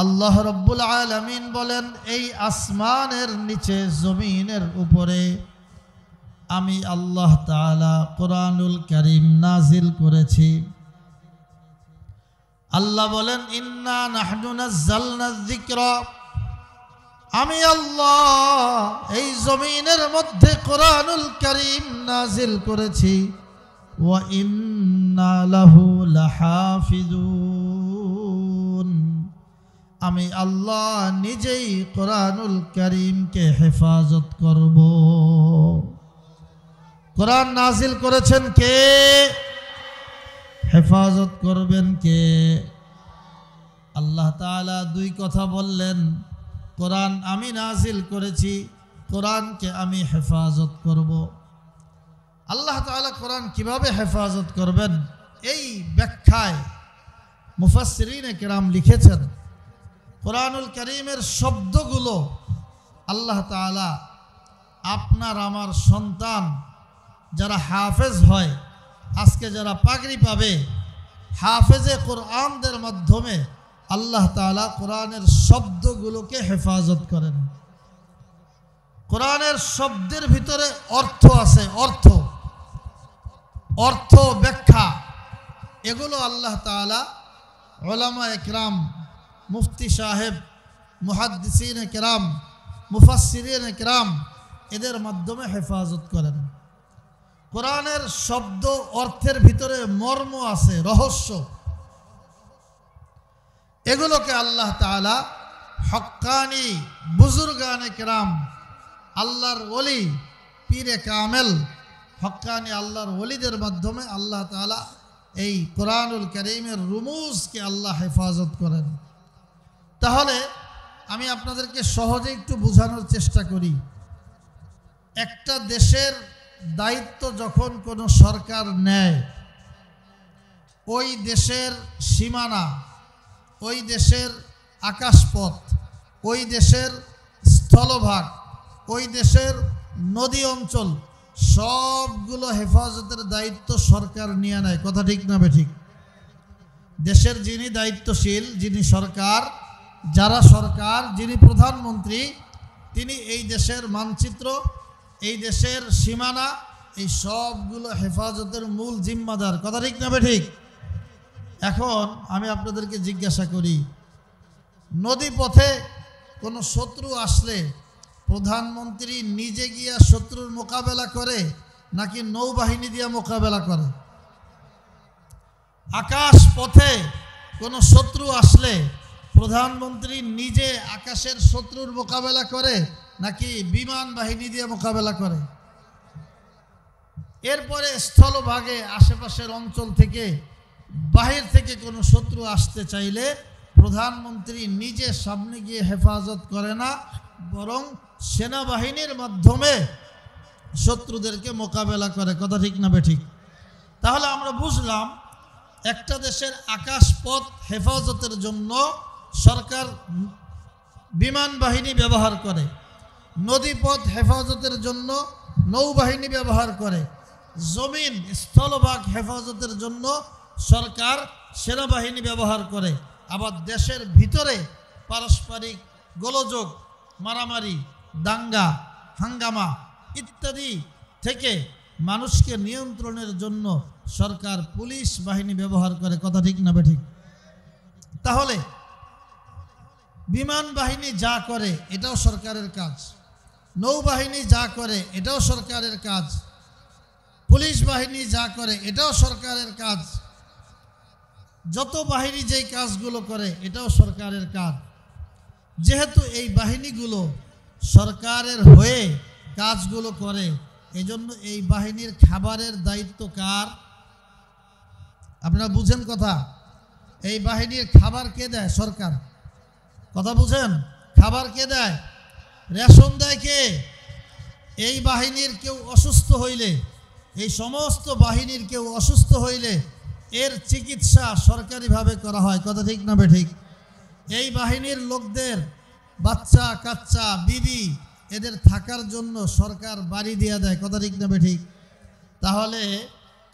আল্লাহ রব্বুল আলামিন বলেন, এই আসমানের নিচে জমিনের উপরে আমি আল্লাহ তাআলা কোরআনুল কারীম নাজিল করেছি। আল্লাহ বলেন, ইন্না নাহনু নাযালনা যিকরা, আমি আল্লাহ এই জমিনের মধ্যে কোরআনুল কারীম নাজিল করেছি। ওয়া ইন্না লাহু লাহাফিজুন, আমি আল্লাহ নিজেই কোরআনুল কারীমকে হেফাজত করব। কোরআন নাজিল করেছেন কে? হেফাজত করবেন কে? আল্লাহ তাআলা দুই কথা বললেন, কোরআন আমি নাজিল করেছি, কোরআনকে আমি হেফাজত করব। আল্লাহ তাআলা কোরআন কিভাবে হেফাজত করবেন এই ব্যাখ্যায় মুফাসসিরিনে কেরাম লিখেছেন, কোরআনুল কারীমের শব্দগুলো আল্লাহ তাআলা আপনার আমার সন্তান যারা হাফেজ হয়, আজকে যারা পাগড়ি পাবে, হাফেজে কোরআনদের মাধ্যমে আল্লাহ তাআলা কোরআনের শব্দগুলোকে হেফাজত করেন। কোরআনের শব্দের ভিতরে অর্থ আছে, অর্থ ব্যাখ্যা, এগুলো আল্লাহ তাআলা উলামায়ে কেরাম, মুফতি সাহেব, মুহাদ্দিসিনে কেরাম, মুফাসসিরিনে কেরাম এদের মাধ্যমে হেফাজত করেন। কোরআনের শব্দ অর্থের ভিতরে মর্ম আছে, রহস্য, এগুলোকে আল্লাহ তাআলা হক্কানি বুজুর্গানে কেরাম, আল্লাহর ওলি, পীরে কামেল, হক্কানি আল্লাহর ওলিদের মাধ্যমে আল্লাহ তাআলা এই কোরআনুল কারীমের রুমুজকে আল্লাহ হেফাজত করেন। তাহলে আমি আপনাদেরকে সহজে একটু বোঝানোর চেষ্টা করি। একটা দেশের দায়িত্ব যখন কোনো সরকার নেয়, ওই দেশের সীমানা, ওই দেশের আকাশপথ, ওই দেশের স্থলভাগ, ওই দেশের নদী অঞ্চল সবগুলো হেফাজতের দায়িত্ব সরকার নিয়ে নেয়। কথা ঠিক না বেঠিক? দেশের যিনি দায়িত্বশীল, যিনি সরকার, যারা সরকার, যিনি প্রধানমন্ত্রী, তিনি এই দেশের মানচিত্র, এই দেশের সীমানা, এই সবগুলো হেফাজতের মূল জিম্মাদার। কথা ঠিক না বেঠিক? এখন আমি আপনাদেরকে জিজ্ঞাসা করি, নদী পথে কোনো শত্রু আসলে প্রধানমন্ত্রী নিজে গিয়া শত্রুর মোকাবেলা করে নাকি নৌবাহিনী দিয়ে মোকাবেলা করে? আকাশ পথে কোনো শত্রু আসলে প্রধানমন্ত্রী নিজে আকাশের শত্রুর মোকাবেলা করে নাকি বিমান বাহিনী দিয়ে মোকাবেলা করে? এরপরে স্থলভাগে আশেপাশের অঞ্চল থেকে, বাহির থেকে কোনো শত্রু আসতে চাইলে প্রধানমন্ত্রী নিজে সামনে গিয়ে হেফাজত করে না, বরং সেনাবাহিনীর মাধ্যমে শত্রুদেরকে মোকাবেলা করে। কথা ঠিক না বেঠিক? তাহলে আমরা বুঝলাম, একটা দেশের আকাশপথ হেফাজতের জন্য সরকার বিমান বাহিনী ব্যবহার করে, নদীপথ হেফাজতের জন্য নৌবাহিনী ব্যবহার করে, জমিন স্থলভাগ হেফাজতের জন্য সরকার সেনাবাহিনী ব্যবহার করে। আবার দেশের ভিতরে পারস্পরিক গোলযোগ, মারামারি, দাঙ্গা হাঙ্গামা ইত্যাদি থেকে মানুষকে নিয়ন্ত্রণের জন্য সরকার পুলিশ বাহিনী ব্যবহার করে। কথা ঠিক না বেঠিক? তাহলে বিমান বাহিনী যা করে এটাও সরকারের কাজ, নৌবাহিনী যা করে এটাও সরকারের কাজ, পুলিশ বাহিনী যা করে এটাও সরকারের কাজ, যত বাহিনী যেই কাজগুলো করে এটাও সরকারের কাজ। যেহেতু এই বাহিনীগুলো সরকারের হয়ে কাজগুলো করে, এজন্য এই বাহিনীর খাবারের দায়িত্ব কার? আপনারা বুঝেন কথা? এই বাহিনীর খাবার কে দেয়? সরকার। কথা বুঝেন? খাবার কে দেয়? রেশন দেয় কে? এই বাহিনীর কেউ অসুস্থ হইলে, এই সমস্ত বাহিনীর কেউ অসুস্থ হইলে এর চিকিৎসা সরকারিভাবে করা হয়। কথা ঠিক না বেঠিক? এই বাহিনীর লোকদের বাচ্চা কাচ্চা, বিবি, এদের থাকার জন্য সরকার বাড়ি দিয়ে দেয়। কথা ঠিক না বেঠিক? তাহলে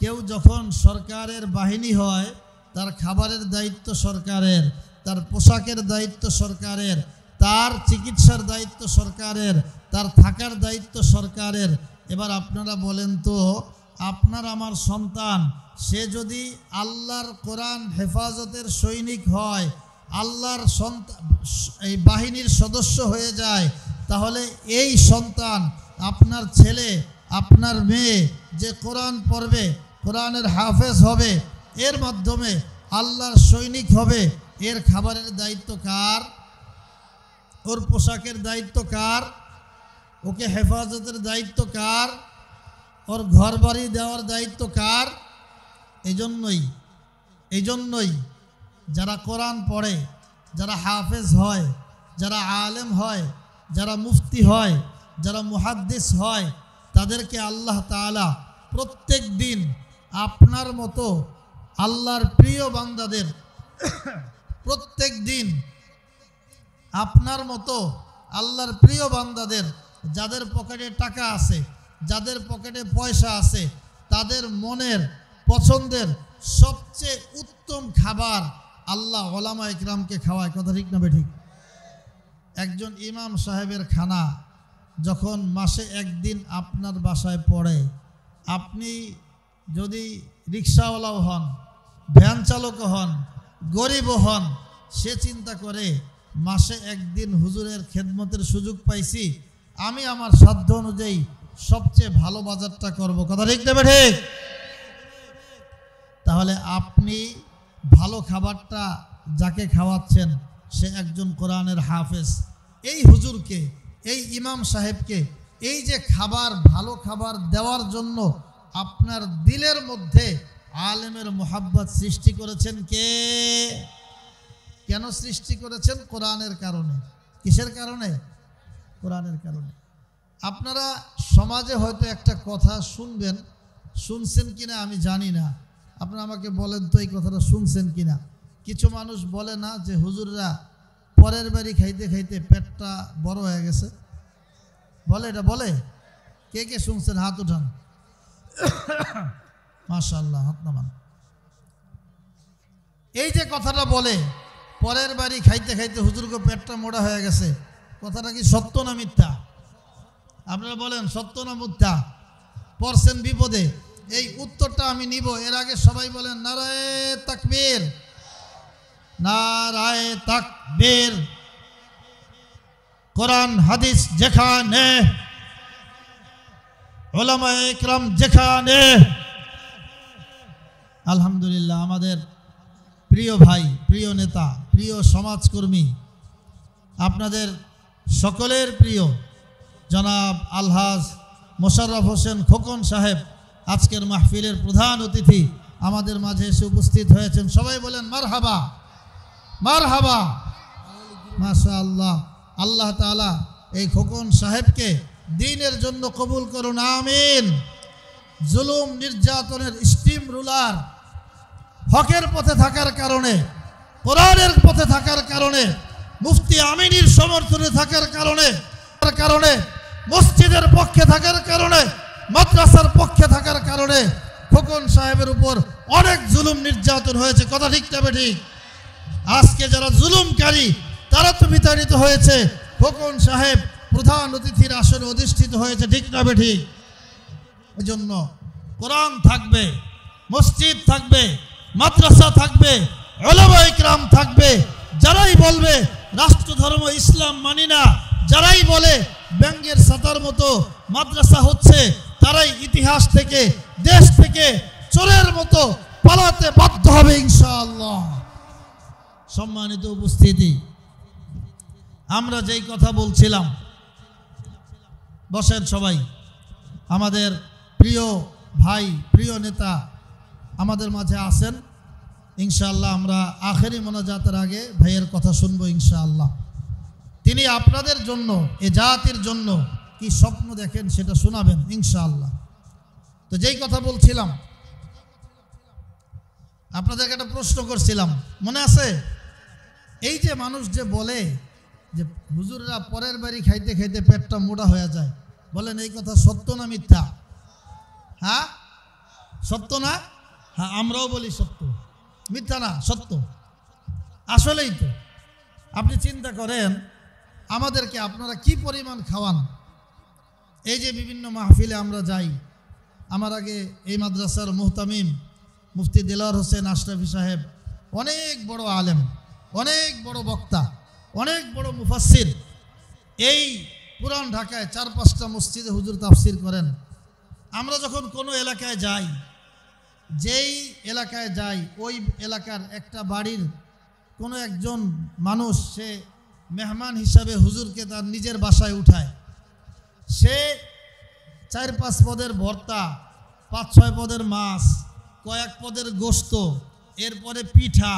কেউ যখন সরকারের বাহিনী হয়, তার খাবারের দায়িত্ব সরকারের, তার পোশাকের দায়িত্ব সরকারের, তার চিকিৎসার দায়িত্ব সরকারের, তার থাকার দায়িত্ব সরকারের। এবার আপনারা বলেন তো, আপনার আমার সন্তান সে যদি আল্লাহর কোরআন হেফাজতের সৈনিক হয়, আল্লাহর এই বাহিনীর সদস্য হয়ে যায়, তাহলে এই সন্তান, আপনার ছেলে, আপনার মেয়ে যে কোরআন পড়বে, কোরআনের হাফেজ হবে, এর মাধ্যমে আল্লাহর সৈনিক হবে, এর খাবারের দায়িত্ব কার? ওর পোশাকের দায়িত্ব কার? ওকে হেফাজতের দায়িত্ব কার? ওর ঘর বাড়ি দেওয়ার দায়িত্ব কার? এই জন্যই যারা কোরআন পড়ে, যারা হাফেজ হয়, যারা আলেম হয়, যারা মুফতি হয়, যারা মুহাদ্দিস হয়, তাদেরকে আল্লাহ তাআলা প্রত্যেক দিন আপনার মতো আল্লাহর প্রিয় বান্দাদের, প্রত্যেক দিন আপনার মতো আল্লাহর প্রিয় বান্দাদের, যাদের পকেটে টাকা আছে, যাদের পকেটে পয়সা আছে, তাদের মনের পছন্দের সবচেয়ে উত্তম খাবার আল্লাহ ওলামা ইকরামকে খাওয়ায়। কথা ঠিক না বেঠিক? একজন ইমাম সাহেবের খানা যখন মাসে একদিন আপনার বাসায় পড়ে, আপনি যদি রিক্সাওয়ালাও হন, ভ্যান চালকও হন, গরিবও হন, সে চিন্তা করে মাসে একদিন হুজুরের খেদমতের সুযোগ পাইছি, আমি আমার সাধ্য অনুযায়ী সবচেয়ে ভালো বাজারটা করব। কথা ঠিক না ঠিক? তাহলে আপনি ভালো খাবারটা যাকে খাওয়াচ্ছেন সে একজন কোরআনের হাফেজ। এই হুজুরকে, এই ইমাম সাহেবকে এই যে খাবার, ভালো খাবার দেওয়ার জন্য আপনার দিলের মধ্যে আলেমের মোহাব্বত সৃষ্টি করেছেন কে? কেন সৃষ্টি করেছেন? কোরআনের কারণে। কিসের কারণে? কোরআনের কারণে। আপনারা সমাজে হয়তো একটা কথা শুনবেন, শুনছেন কিনা আমি জানি না, আপনারা আমাকে বলেন তো এই কথাটা শুনছেন কিনা। কিছু মানুষ বলে না যে হুজুররা পরের বাড়ি খাইতে খাইতে পেটটা বড় হয়ে গেছে? বলে, এটা বলে? কে কে শুনছেন হাত উঠান। মাশাআল্লাহ, হাত নামান। এই যে কথাটা বলে, পরের বাড়ি খাইতে খাইতে হুজুরকে পেটটা মোটা হয়ে গেছে, কথাটা কি সত্য না মিথ্যা? আপনারা বলেন সত্য না মিথ্যা? পড়ছেন বিপদে, এই উত্তরটা আমি নিব। এর আগে সবাই বলেন নারায়ে তাকবীর, নারায়ে তাকবীর। কোরআন হাদিস যেখানে, উলামায়ে ইকরাম যেখানে। আলহামদুলিল্লাহ, আমাদের প্রিয় ভাই, প্রিয় নেতা, প্রিয় সমাজকর্মী, আপনাদের সকলের প্রিয় জনাব আলহাজ মোশাররফ হোসেন খোকন সাহেব আজকের মাহফিলের প্রধান অতিথি আমাদের মাঝে এসে উপস্থিত হয়েছেন। সবাই বলেন মারহাবা, মারহাবা, মাশাআল্লাহ। আল্লাহ তাআলা এই খোকন সাহেবকে দ্বীনের জন্য কবুল করুন, আমিন। জুলুম নির্যাতনের স্টিম রুলার, হকের পথে থাকার কারণে, কোরআনের পথে থাকার কারণে, মুফতি আমিনীর সমর্থনে থাকার কারণে, মসজিদের পক্ষে থাকার কারণে, মাদ্রাসার পক্ষে থাকার কারণে খোকন সাহেবের উপর অনেক জুলুম নির্যাতন হয়েছে। কথা ঠিক না ঠিক? আজকে যারা জুলুমকারী তারা তো বিতাড়িত হয়েছে, খোকন সাহেব প্রধান অতিথির আসনে অধিষ্ঠিত হয়েছে। ঠিক না ঠিক? এই জন্য কোরআন থাকবে, মসজিদ থাকবে, মাদ্রাসা থাকবে, উলামা ইকরাম থাকবে। যারাই বলবে রাষ্ট্র ধর্ম ইসলাম মানি না, যারাই বলে ব্যাঙ্গের ছাতার মতো মাদ্রাসা হচ্ছে, তারাই ইতিহাস থেকে, দেশ থেকে চোরের মতো পালাতে বাধ্য হবে ইনশাআল্লাহ। সম্মানিত উপস্থিতি, আমরা যেই কথা বলছিলাম, বসেন সবাই। আমাদের প্রিয় ভাই, প্রিয় নেতা আমাদের মাঝে আছেন ইনশাআল্লাহ। আমরা আখেরি মোনাজাতের আগে ভাইয়ের কথা শুনবো ইনশাআল্লাহ। তিনি আপনাদের জন্য, এ জাতির জন্য কি স্বপ্ন দেখেন সেটা শোনাবেন ইনশাআল্লাহ। তো যেই কথা বলছিলাম, আপনাদেরকে একটা প্রশ্ন করছিলাম, মনে আছে? এই যে মানুষ যে বলে যে হুজুররা পরের বাড়ি খাইতে খাইতে পেটটা মোটা হয়ে যায়, বলেন এই কথা সত্য না মিথ্যা? হ্যাঁ, সত্য না? হ্যাঁ, আমরাও বলি সত্য, মিথ্যা না, সত্য। আসলেই তো আপনি চিন্তা করেন আমাদেরকে আপনারা কি পরিমাণ খাওয়ান। এই যে বিভিন্ন মাহফিলে আমরা যাই, আমার আগে এই মাদ্রাসার মুহতামিম মুফতি দিলওয়ার হোসেন আশরাফি সাহেব অনেক বড় আলেম, অনেক বড় বক্তা, অনেক বড় মুফাসসির, এই পুরান ঢাকায় 4-5টা মসজিদে হুজুর তাফসির করেন। আমরা যখন কোনো এলাকায় যাই, যেই এলাকায় যাই ওই এলাকার একটা বাড়ির কোনো একজন মানুষ সে মেহমান হিসাবে হুজুরকে তার নিজের বাসায় উঠায়, সে 4-5 পদের ভর্তা, 5-6 পদের মাছ, কয়েক পদের গোশত, এরপরে পিঠা,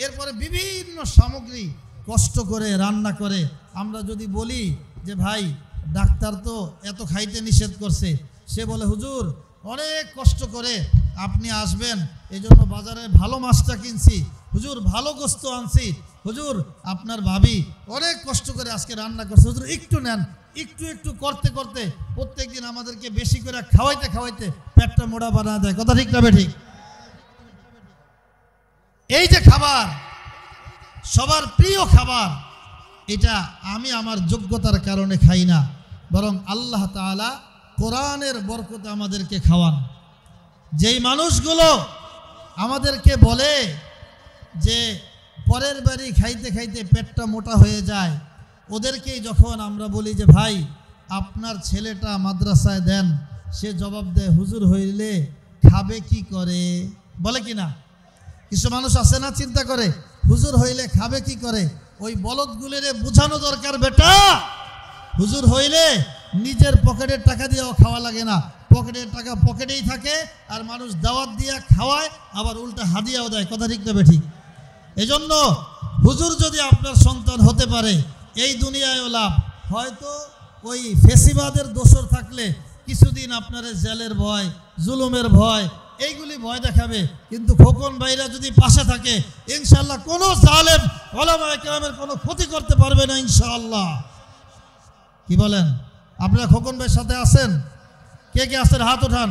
এরপরে বিভিন্ন সামগ্রী কষ্ট করে রান্না করে। আমরা যদি বলি যে ভাই ডাক্তার তো এত খাইতে নিষেধ করছে, সে বলে হুজুর অনেক কষ্ট করে আপনি আসবেন, এজন্য বাজারে ভালো মাছটা কিনছি, হুজুর ভালো গোশত আনছি, হুজুর আপনার ভাবি অনেক কষ্ট করে আজকে রান্না করছে, হুজুর একটু নেন। একটু একটু করতে করতে প্রত্যেক দিন আমাদেরকে বেশি করে খাওয়াইতে খাওয়াইতে পেটটা মোটা বানা দেয়। কথা ঠিক না বেঠিক? এই যে খাবার, সবার প্রিয় খাবার, এটা আমি আমার যোগ্যতার কারণে খাই না, বরং আল্লাহ তাআলা কোরআনের বরকতে আমাদেরকে খাওয়ান। যেই মানুষগুলো আমাদেরকে বলে যে পরের বাড়ি খাইতে খাইতে পেটটা মোটা হয়ে যায়, ওদেরকেই যখন আমরা বলি যে ভাই আপনার ছেলেটা মাদ্রাসায় দেন, সে জবাব দেয় হুজুর হইলে খাবে কি করে। বলে কি না? কিছু মানুষ আছে না, চিন্তা করে হুজুর হইলে খাবে কি করে। ওই বলদগুলিরে বোঝানো দরকার, বেটা হুজুর হইলে নিজের পকেটের টাকা দিয়েও খাওয়া লাগে না, পকেটের টাকা পকেটেই থাকে, আর মানুষ দাওয়াত দিয়ে খাওয়ায়, আবার উল্টা হাদিয়াও দেয়। কথা ঠিক না বেঠিক? এজন্য হুজুর যদি আপনার সন্তান হতে পারে, এই দুনিয়ায়ও লাভ। হয়তো ওই ফেসিবাদের দোসর থাকলে কিছুদিন আপনার জেলের ভয়, জুলুমের ভয়, এইগুলি ভয় দেখাবে, কিন্তু খোকন ভাইরা যদি পাশে থাকে ইনশাআল্লাহ কোনো জালেম ওলামায়ে কেরামের কোনো ক্ষতি করতে পারবে না ইনশাআল্লাহ। কি বলেন? আপনারা খোকন ভাইয়ের সাথে আছেন? কে কে আছেন হাত ওঠান।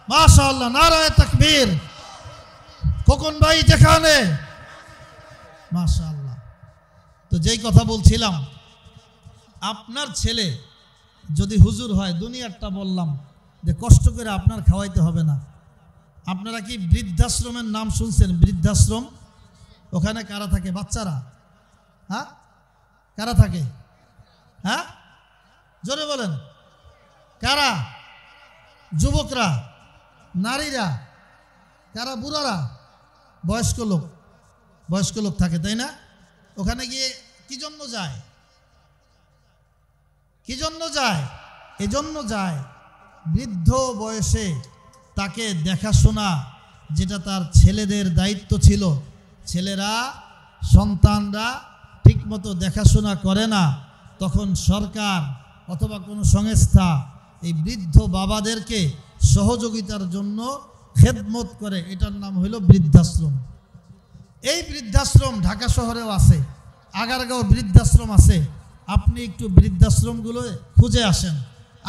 মাশাআল্লাহ, নারায়ে তাকবীর। খোকন ভাই যেখানে, মাশাআল্লাহ। তো যেই কথা বলছিলাম, আপনার ছেলে যদি হুজুর হয়, দুনিয়ারটা বললাম যে কষ্ট করে আপনার খাওয়াইতে হবে না। আপনারা কি বৃদ্ধাশ্রমের নাম শুনছেন? বৃদ্ধাশ্রম, ওখানে কারা থাকে? বাচ্চারা। হ্যাঁ, কারা থাকে? হ্যাঁ, জোরে বলেন। কারা? যুবকরা, নারীরা, কারা? বুড়ারা, বয়স্ক লোক। বয়স্ক লোক থাকে, তাই না? ওখানে গিয়ে কি জন্য যায়? কি জন্য যায়? এজন্য যায় বৃদ্ধ বয়সে তাকে দেখাশোনা, যেটা তার ছেলেদের দায়িত্ব ছিল, ছেলেরা সন্তানরা ঠিকমতো দেখাশোনা করে না, তখন সরকার অথবা কোনো সংস্থা এই বৃদ্ধ বাবাদেরকে সহযোগিতার জন্য খেদমত করে। এটার নাম হইল বৃদ্ধাশ্রম। এই বৃদ্ধাশ্রম ঢাকা শহরেও আছে, আগারগাঁও বৃদ্ধাশ্রম আছে। আপনি একটু বৃদ্ধাশ্রমগুলো খুঁজে আসেন,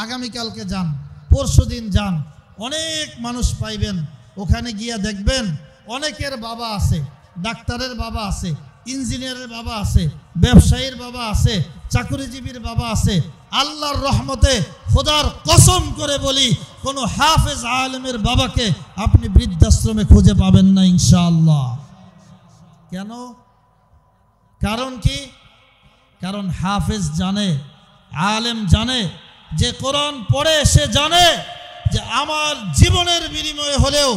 আগামীকালকে যান, পরশুদিন যান, অনেক মানুষ পাইবেন। ওখানে গিয়া দেখবেন অনেকের বাবা আছে, ডাক্তারের বাবা আছে, ইঞ্জিনিয়ারের বাবা আছে, ব্যবসায়ীর বাবা আছে, চাকরিজীবীর বাবা আছে। আল্লাহর রহমতে খোদার কসম করে বলি, কোনো হাফেজ আলেমের বাবাকে আপনি বৃদ্ধাশ্রমে খুঁজে পাবেন না ইনশাআল্লাহ। কেন? কারণ কি? কারণ হাফেজ জানে, আলেম জানে, যে কোরআন পড়ে সে জানে যে আমার জীবনের বিনিময়ে হলেও,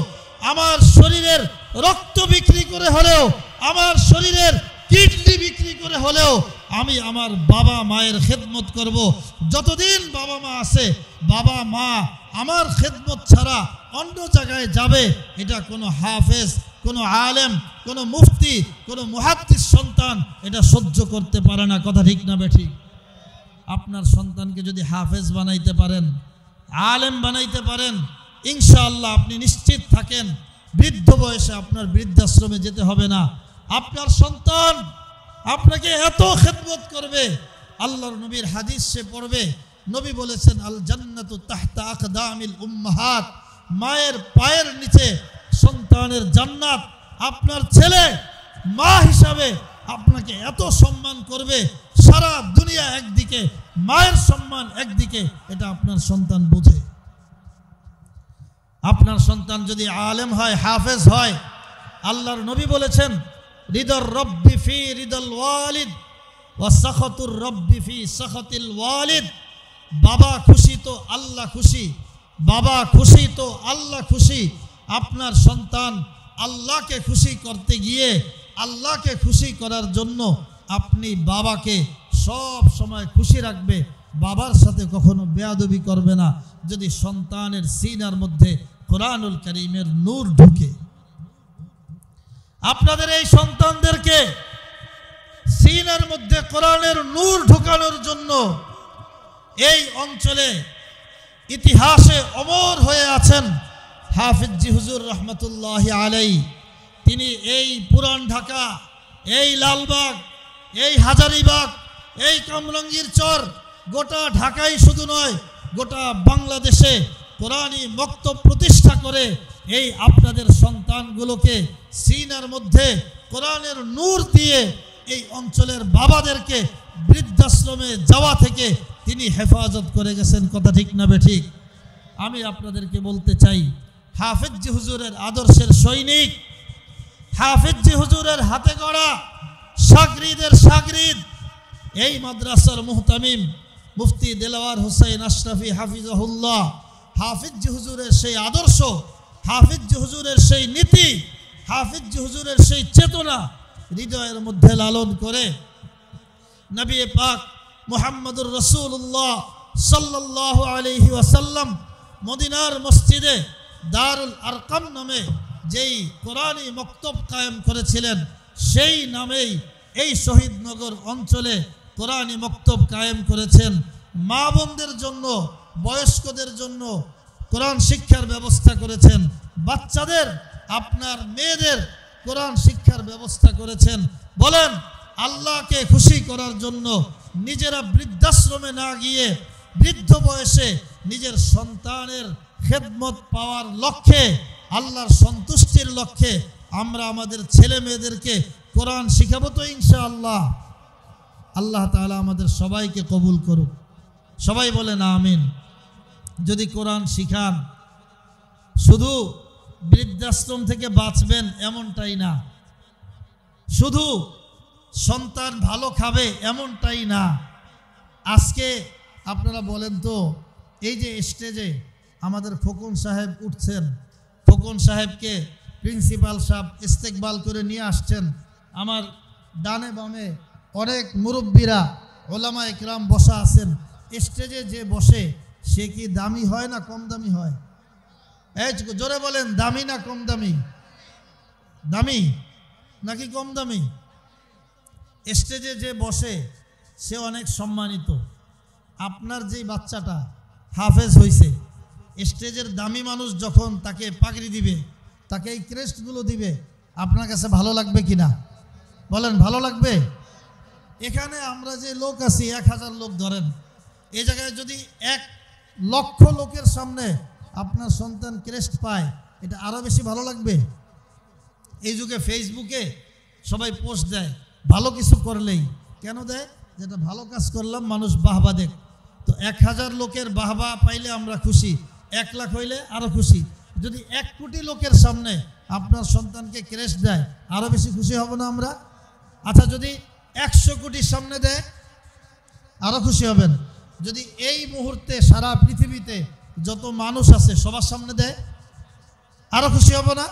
আমার শরীরের রক্ত বিক্রি করে হলেও, আমার শরীরের কিডনি বিক্রি করে হলেও আমি আমার বাবা মায়ের খেদমত করব। যতদিন বাবা মা আছে, বাবা মা আমার খেদমত ছাড়া অন্য জায়গায় যাবে, এটা কোনো হাফেজ, কোনো আলেম, কোনো মুফতি, কোনো মুহাদ্দিস সন্তান এটা সহ্য করতে পারে না। কথা ঠিক না বেঠিক? আপনার সন্তানকে যদি হাফেজ বানাইতে পারেন, আলেম বানাইতে পারেন, ইনশাআল্লাহ আপনি নিশ্চিত থাকেন বৃদ্ধ বয়সে আপনার বৃদ্ধাশ্রমে যেতে হবে না। আপনার সন্তান আপনাকে এত খেদমত করবে, আল্লাহর নবীর হাদিস সে পড়বে। নবী বলেছেন, আল জান্নাতু তাহতা আকদামিল উম্মাহাত, মায়ের পায়ের নিচে সন্তানের জান্নাত। আপনার ছেলে মা হিসাবে আপনাকে এত সম্মান করবে, সারা দুনিয়া একদিকে, মায়ের সম্মান একদিকে, এটা আপনার সন্তান বোঝে। আপনার সন্তান যদি আলেম হয়, হাফেজ হয়, আল্লাহর নবী বলেছেন রিদর রব্বি ফি রিদল ওয়ালিদ ওয়া সাখাতুর রব্বি ফি সাখাতিল ওয়ালিদ। বাবা খুশি তো আল্লাহ খুশি, বাবা খুশি তো আল্লাহ খুশি। আপনার সন্তান আল্লাহকে খুশি করতে গিয়ে, আল্লাহকে খুশি করার জন্য আপনি বাবাকে সব সময় খুশি রাখবে, বাবার সাথে কখনো বেয়াদবি করবে না। যদি সন্তানের সিনার মধ্যে কোরআনুল কারীমের নূর ঢুকে, আপনাদের এই সন্তানদেরকে সিনার মধ্যে কোরআনের নূর ঢুকানোর জন্য এই অঞ্চলে ইতিহাসে অমর হয়ে আছেন হাফিজ জি হুজুর রহমতুল্লাহি আলাইহি। তিনি এই পুরান ঢাকা, এই লালবাগ, এই হাজারীবাগ, এই কামরাঙ্গীর চর, গোটা ঢাকাই শুধু নয়, গোটা বাংলাদেশে কোরআনী মক্তব প্রতিষ্ঠা করে এই আপনাদের সন্তানগুলোকে সিনার মধ্যে কোরআনের নূর দিয়ে এই অঞ্চলের বাবাদেরকে বৃদ্ধাশ্রমে যাওয়া থেকে তিনি হেফাজত করে গেছেন। কথা ঠিক না বেঠিক? আমি আপনাদেরকে বলতে চাই, হাফিজ জি হুজুরের আদর্শের সৈনিক, হাফিজ জি হুজুরের হাতে গড়া শাগরিদের শাগরিদ, এই মাদ্রাসার মুহতামিম মুফতি দেলাওয়ার হোসেন আশরাফি হাফিজাহুল্লাহ, হাফিজ জি হুজুরের সেই আদর্শ, হাফিজ জি হুজুরের সেই নীতি, হাফিজ জি হুজুরের সেই চেতনা হৃদয়ের মধ্যে লালন করে নবী পাক মুহাম্মদুর রাসূলুল্লাহ সাল্লাল্লাহু আলাইহি ওয়াসাল্লাম মদিনার মসজিদে দারুল আরকাম নামে যেই কোরআনী মক্তব কায়েম করেছিলেন, সেই নামেই এই শহীদনগর অঞ্চলে কোরআনী মক্তব কায়েম করেছেন। মা বোনদের জন্য, বয়স্কদের জন্য কোরআন শিক্ষার ব্যবস্থা করেছেন, বাচ্চাদের, আপনার মেয়েদের কোরআন শিক্ষার ব্যবস্থা করেছেন। বলেন, আল্লাহকে খুশি করার জন্য নিজেরা বৃদ্ধাশ্রমে না গিয়ে বৃদ্ধ বয়সে নিজের সন্তানের খেদমত পাওয়ার লক্ষ্যে, আল্লাহর সন্তুষ্টির লক্ষ্যে আমরা আমাদের ছেলে মেয়েদেরকে কোরআন শিখাবো তো ইনশাআল্লাহ। আল্লাহ তাআলা আমাদের সবাইকে কবুল করুক। সবাই বলেন আমিন। যদি কোরআন শিখান, শুধু বৃদ্ধাশ্রম থেকে বাঁচবেন এমনটাই না, শুধু সন্তান ভালো খাবে এমনটাই না। আজকে আপনারা বলেন তো, এই যে স্টেজে আমাদের খোকন সাহেব উঠছেন, খোকন সাহেবকে প্রিন্সিপাল সাহেব ইস্তেকবাল করে নিয়ে আসছেন। আমার ডানে বামে অনেক মুরব্বীরা, ওলামা ইকরাম বসা আছেন। স্টেজে যে বসে সে কি দামি হয় না কম দামি হয়? এই জোরে বলেন, দামি না কম দামি? দামি নাকি কম দামি? স্টেজে যে বসে সে অনেক সম্মানিত। আপনার যেই বাচ্চাটা হাফেজ হয়েছে, স্টেজের দামি মানুষ যখন তাকে পাগড়ি দিবে, তাকে এই ক্রেস্টগুলো দিবে, আপনার কাছে ভালো লাগবে কিনা? বলেন, ভালো লাগবে? এখানে আমরা যে লোক আছি 1000 লোক ধরেন, এই জায়গায় যদি 1 লক্ষ লোকের সামনে আপনার সন্তান ক্রেস্ট পায়, এটা আরও বেশি ভালো লাগবে। এই যুগে ফেসবুকে সবাই পোস্ট দেয় ভালো কিছু করলেই। কেন দেয়? যেটা ভালো কাজ করলাম মানুষ বাহবা দেখ। তো 1000 লোকের বাহবা পাইলে আমরা খুশি, 1 লাখ হইলে আরও খুশি। যদি 1 কোটি লোকের সামনে আপনার সন্তানকে ক্রেস্ট দেয়, আরও বেশি খুশি হব না আমরা? আচ্ছা, যদি 100 কোটির সামনে দেয়, আরও খুশি হবেন। যদি এই মুহূর্তে সারা পৃথিবীতে যত মানুষ আছে সবার সামনে দেয়, আরও খুশি হব না?